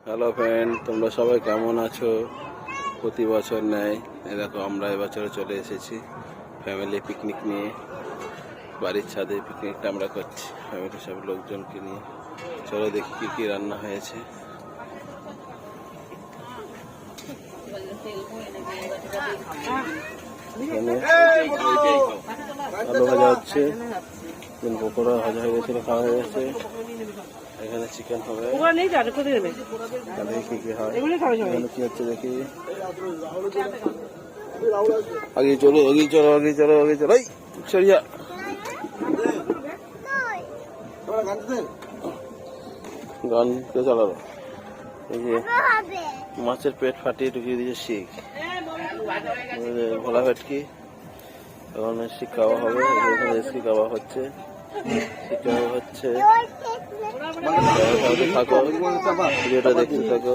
Hello friend, তোমরা সবাই কেমন আছো? প্রতি বছর নেয় দেখো আমরা এবছরে চলে এসেছি ফ্যামিলি পিকনিক নিয়ে। বাড়ির ছাদে পিকনিকটা আমরা করছি ফ্যামিলি সব লোকজনকে নিয়ে। চলো দেখি কি কি রান্না হয়েছে। আলু ভাজা হচ্ছে, পকোড়া ভাজা হয়ে গেছিল, খাওয়া হয়ে গেছে। এখানে চিকেন হবে, কি কি হয় এখানে কি হচ্ছে দেখি। আগে চলো আগে চলো আগে চলো আগে চলো, সরিয়া গান কে চালালো? এই যে মাছের পেট ফাটিয়ে ঢুকিয়ে দিয়েছে শিখ, ভোলা ভেটকি। এখন শিখ খাওয়া হবে, এখানে শিখ খাওয়া হচ্ছে, শিখ খাওয়া হচ্ছে। থাকো ভিডিওটা দেখতে থাকো।